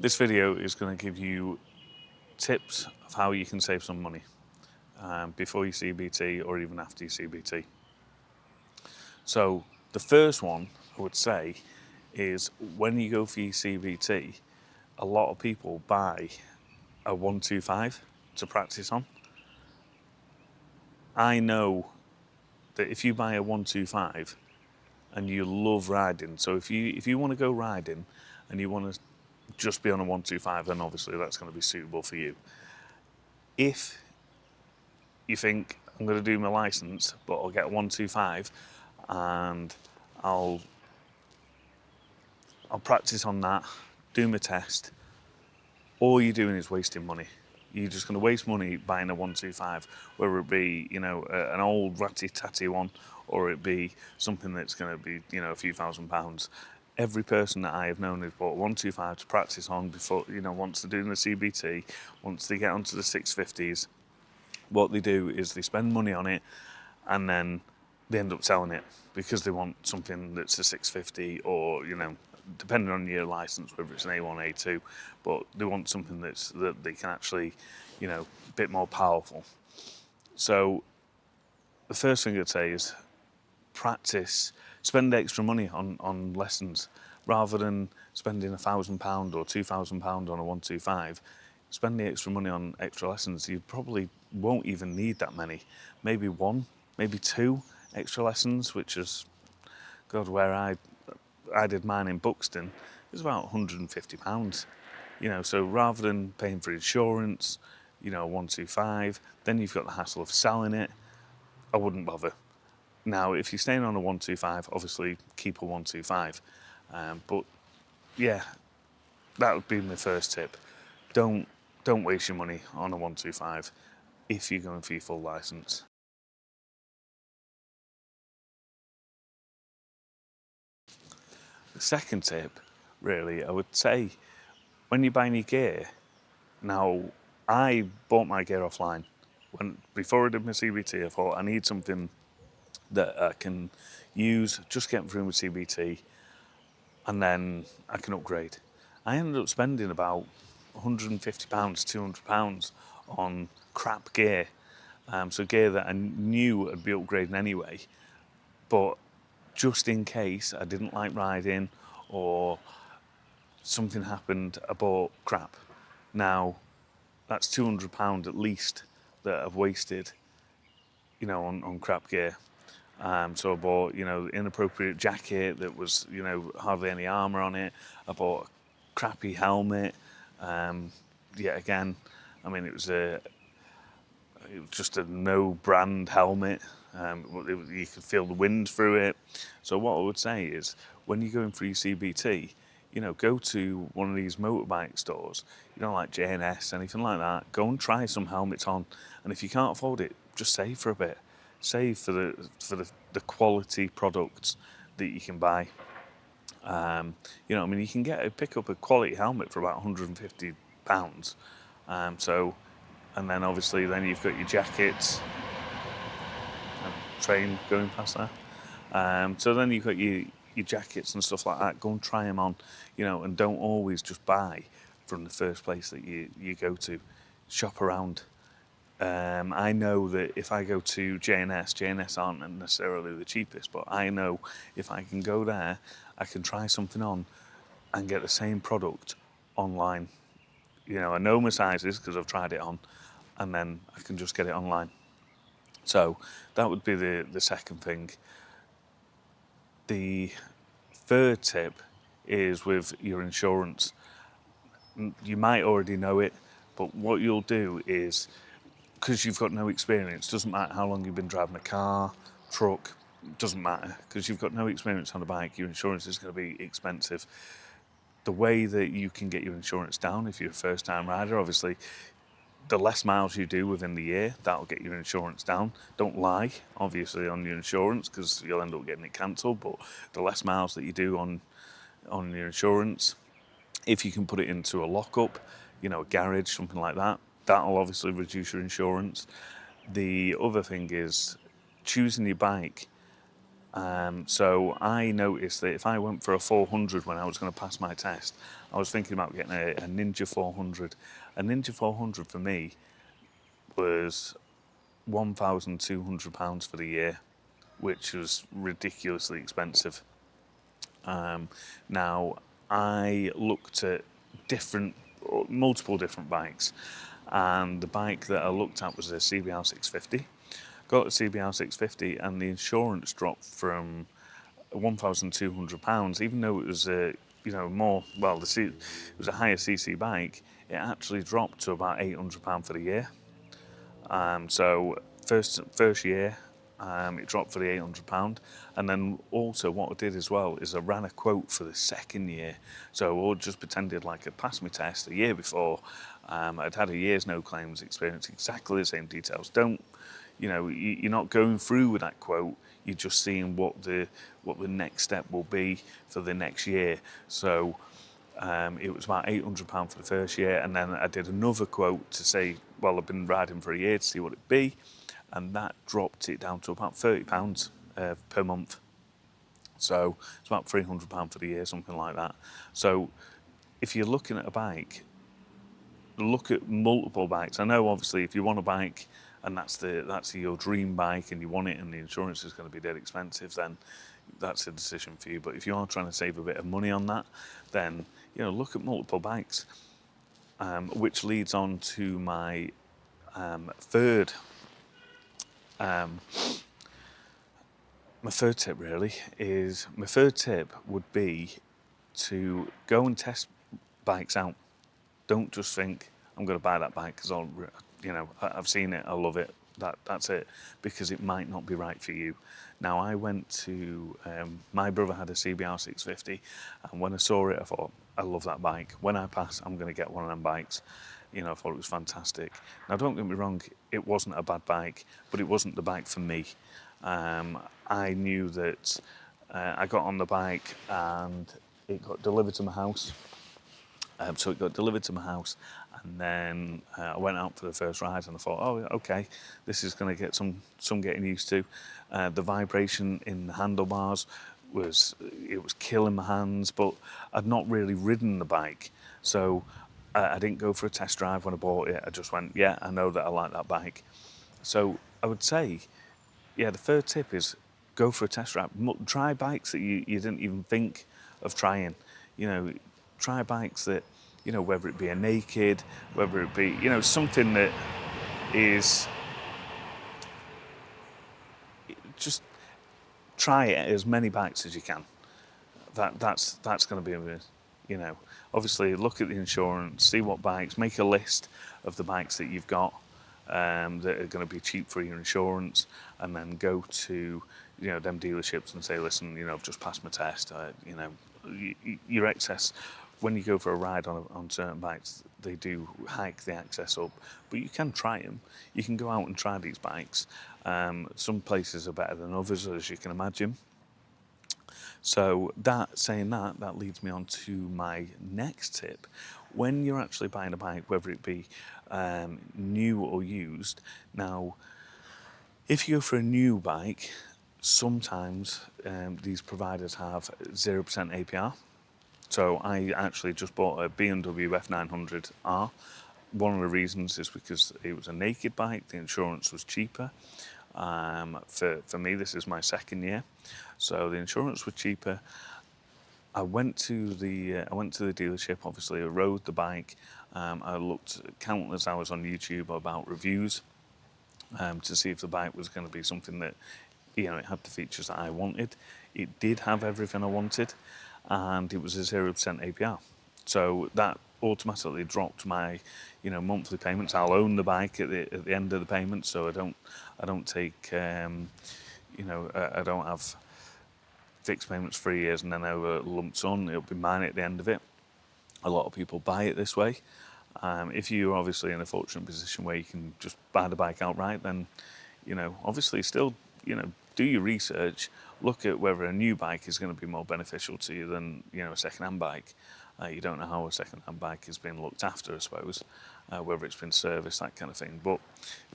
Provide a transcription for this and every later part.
This video is going to give you tips of how you can save some money before your CBT or even after your CBT. So the first one I would say is when you go for your CBT, a lot of people buy a 125 to practice on. I know that if you buy a 125 and you love riding, so if you want to go riding and you want to just be on a 125, then obviously that's going to be suitable for you. If you think I'm going to do my license, but I'll get a 125 and I'll practice on that, do my test, all you're doing is wasting money. You're just going to waste money buying a 125, whether it be, an old ratty-tatty one, or it be something that's going to be, a few £1,000s. Every person that I have known who's bought a 125 to practice on before, once they're doing the CBT, once they get onto the 650s, what they do is they spend money on it and then they end up selling it because they want something that's a 650 or, depending on your license, whether it's an A1, A2, but they want something that they can actually, a bit more powerful. So the first thing I'd say is practice, spend extra money on lessons rather than spending £1,000 or £2,000 on a 125. Spend the extra money on extra lessons. You probably won't even need that many. Maybe one, maybe two extra lessons, which is, God, where I did mine in Buxton, it was about £150. So rather than paying for insurance, 125, then you've got the hassle of selling it. I wouldn't bother. Now, if you're staying on a 125, obviously keep a 125. But yeah, that would be my first tip. Don't waste your money on a 125 if you're going for your full license. The second tip, really, I would say, when you're buying your gear. Now, I bought my gear offline. Before I did my CBT, I thought I need something that I can use, just get through my CBT, and then I can upgrade. I ended up spending about £150, £200 on crap gear. So gear that I knew I'd be upgrading anyway, but just in case I didn't like riding or something happened, I bought crap. Now, that's £200 at least that I've wasted, on crap gear. So I bought, inappropriate jacket that was, hardly any armour on it. I bought a crappy helmet. Yet again, I mean, it was just a no-brand helmet. You could feel the wind through it. So what I would say is, when you're going through your CBT, go to one of these motorbike stores, like J&S, anything like that. Go and try some helmets on, and if you can't afford it, just save for a bit. Save for the quality products that you can buy. You can pick up a quality helmet for about £150. And then obviously then you've got your jackets. Train going past there. So then you've got your jackets and stuff like that. Go and try them on, and don't always just buy from the first place that you go to. Shop around. I know that if I go to J&S aren't necessarily the cheapest, but I know if I can go there, I can try something on and get the same product online. I know my sizes because I've tried it on, and then I can just get it online. So that would be the second thing. The third tip is with your insurance. You might already know it, but what you'll do is, because you've got no experience, doesn't matter how long you've been driving a car, truck, doesn't matter, because you've got no experience on a bike, your insurance is going to be expensive. The way that you can get your insurance down if you're a first-time rider, obviously, the less miles you do within the year, that'll get your insurance down. Don't lie, obviously, on your insurance, because you'll end up getting it cancelled, but the less miles that you do on your insurance, if you can put it into a lockup, a garage, something like that, that'll obviously reduce your insurance. The other thing is choosing your bike. So I noticed that if I went for a 400 when I was going to pass my test, I was thinking about getting a Ninja 400. A Ninja 400 for me was £1,200 for the year, which was ridiculously expensive. Now, I looked at multiple different bikes, and the bike that I looked at was a CBR 650. Got the CBR 650, and the insurance dropped from £1,200, even though it was it was a higher CC bike. It actually dropped to about £800 for the year. So first year, it dropped for the £800, and then also what I did as well is I ran a quote for the second year. So I just pretended like I'd passed my test the year before. I'd had a year's no claims experience, exactly the same details. You're not going through with that quote. You're just seeing what the next step will be for the next year. So it was about £800 for the first year, and then I did another quote to say, well, I've been riding for a year to see what it'd be, and that dropped it down to about £30 per month. So it's about £300 for the year, something like that. So if you're looking at a bike, look at multiple bikes. I know obviously if you want a bike and that's your dream bike and you want it and the insurance is going to be dead expensive, then that's a decision for you. But if you are trying to save a bit of money on that, then look at multiple bikes. Which leads on to my third tip really is my third tip would be to go and test bikes out. Don't just think I'm going to buy that bike because I've seen it, I love it. That's it, because it might not be right for you. Now I went to my brother had a CBR 650, and when I saw it, I thought I love that bike. When I pass, I'm going to get one of them bikes. I thought it was fantastic. Now don't get me wrong, it wasn't a bad bike, but it wasn't the bike for me. I knew that I got on the bike and it got delivered to my house. So it got delivered to my house, and then I went out for the first ride, and I thought, oh, okay, this is going to get some getting used to. The vibration in the handlebars was killing my hands, but I'd not really ridden the bike, so I didn't go for a test drive when I bought it. I just went, yeah, I know that I like that bike. So I would say, yeah, the third tip is go for a test drive. Try bikes that you didn't even think of trying. Try bikes that, whether it be a naked, whether it be, something that is just try it as many bikes as you can. That's going to be, obviously look at the insurance, see what bikes, make a list of the bikes that you've got that are going to be cheap for your insurance, and then go to them dealerships and say, listen, I've just passed my test. Your excess, when you go for a ride on certain bikes, they do hike the access up, but you can try them. You can go out and try these bikes. Some places are better than others, as you can imagine. So that leads me on to my next tip. When you're actually buying a bike, whether it be new or used, now, if you go for a new bike, sometimes these providers have 0% APR. So I actually just bought a BMW F900R. One of the reasons is because it was a naked bike, the insurance was cheaper. For me, this is my second year, so the insurance was cheaper. I went to the dealership. Obviously, I rode the bike. I looked countless hours on YouTube about reviews to see if the bike was going to be something that it had the features that I wanted. It did have everything I wanted, and it was a 0% APR. So that automatically dropped my monthly payments. I'll own the bike at the end of the payment, so I don't take I don't have fixed payments for 3 years and then over lump sum. It'll be mine at the end of it. A lot of people buy it this way. If you're obviously in a fortunate position where you can just buy the bike outright, then obviously still do your research. Look at whether a new bike is going to be more beneficial to you than a second-hand bike. You don't know how a second-hand bike is being looked after, I suppose, whether it's been serviced, that kind of thing. But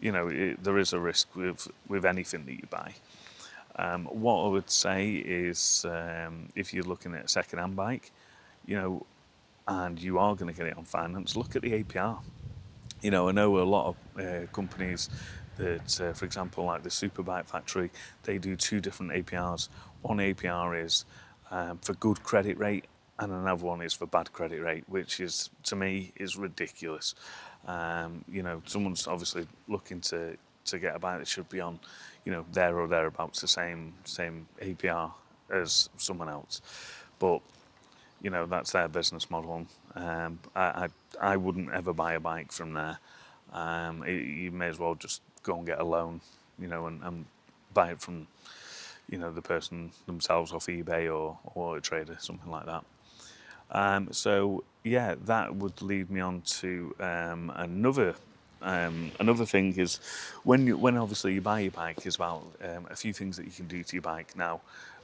there is a risk with anything that you buy. What I would say is, if you're looking at a second-hand bike, and you are going to get it on finance, look at the APR. I know a lot of companies that, for example, like the Superbike Factory, they do two different APRs. One APR is for good credit rate, and another one is for bad credit rate, which is, to me, is ridiculous. Someone's obviously looking to get a bike that should be on, there or thereabouts the same APR as someone else, but that's their business model. I wouldn't ever buy a bike from there. You may as well just go and get a loan, and buy it from, the person themselves off eBay or Auto Trader, something like that. So yeah, that would lead me on to another thing is when obviously you buy your bike is about a few things that you can do to your bike. Now,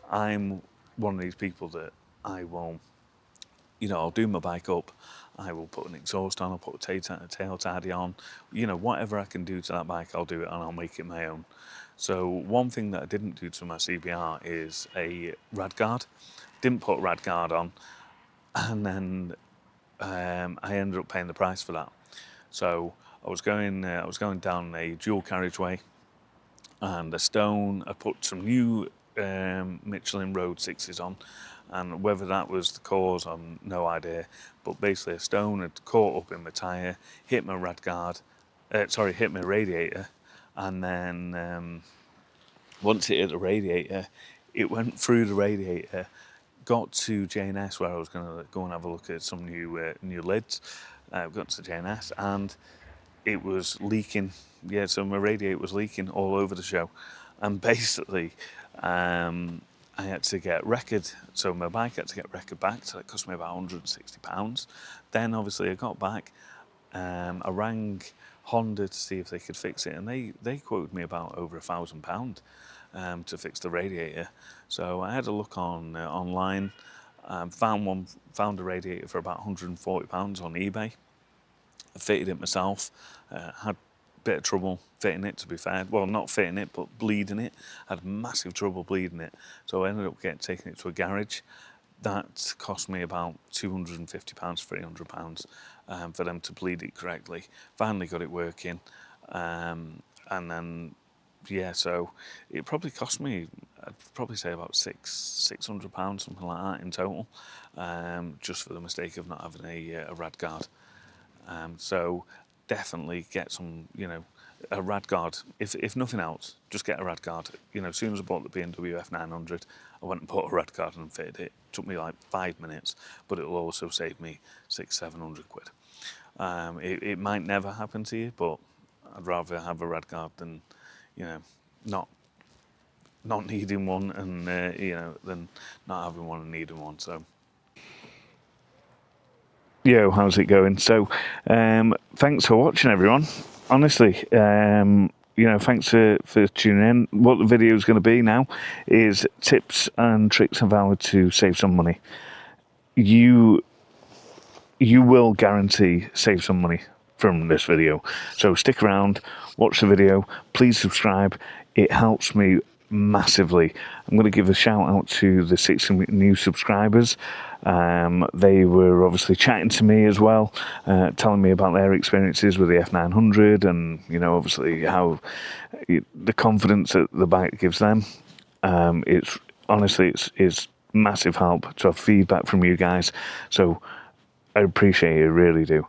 I'm one of these people that I will, I'll do my bike up, I will put an exhaust on, I'll put a tail tidy on, whatever I can do to that bike, I'll do it and I'll make it my own. So one thing that I didn't do to my CBR is a rad guard. Didn't put rad guard on, and then I ended up paying the price for that. So I was going down a dual carriageway, and a stone. I put some new Michelin Road 6s on, and whether that was the cause, I'm no idea. But basically, a stone had caught up in my tyre, hit my hit my radiator, and then once it hit the radiator, it went through the radiator, got to J&S where I was going to go and have a look at some new lids. Got to J&S and it was leaking. Yeah, so my radiator was leaking all over the show, and basically, I had to get wrecked. So my bike had to get wrecked back. So it cost me about £160. Then obviously I got back. I rang Honda to see if they could fix it, and they quoted me about over £1,000 to fix the radiator. So I had a look online. Found a radiator for about £140 on eBay. I fitted it myself. Had a bit of trouble fitting it, to be fair. Well, not fitting it, but bleeding it. Had massive trouble bleeding it. So I ended up taking it to a garage. That cost me about £250, £300 for them to bleed it correctly. Finally got it working. And then, yeah, so it probably cost me, I'd probably say about £600, something like that in total, just for the mistake of not having a rad guard. So definitely get some, a rad guard. If nothing else, just get a rad guard. As soon as I bought the BMW F900, I went and bought a rad guard and fitted it. It took me like 5 minutes, but it'll also save me £600-700. It might never happen to you, but I'd rather have a rad guard than, not needing one, and than not having one and needing one. So. Yo, how's it going? So, thanks for watching, everyone. Honestly, thanks for tuning in. What the video is going to be now is tips and tricks of how to save some money. You will guarantee save some money from this video. So stick around, watch the video. Please subscribe. It helps me massively. I'm going to give a shout out to the 6 new subscribers. They were obviously chatting to me as well, telling me about their experiences with the F900 and, obviously how the confidence that the bike gives them. It's honestly, it's massive help to have feedback from you guys. So I appreciate it, really do.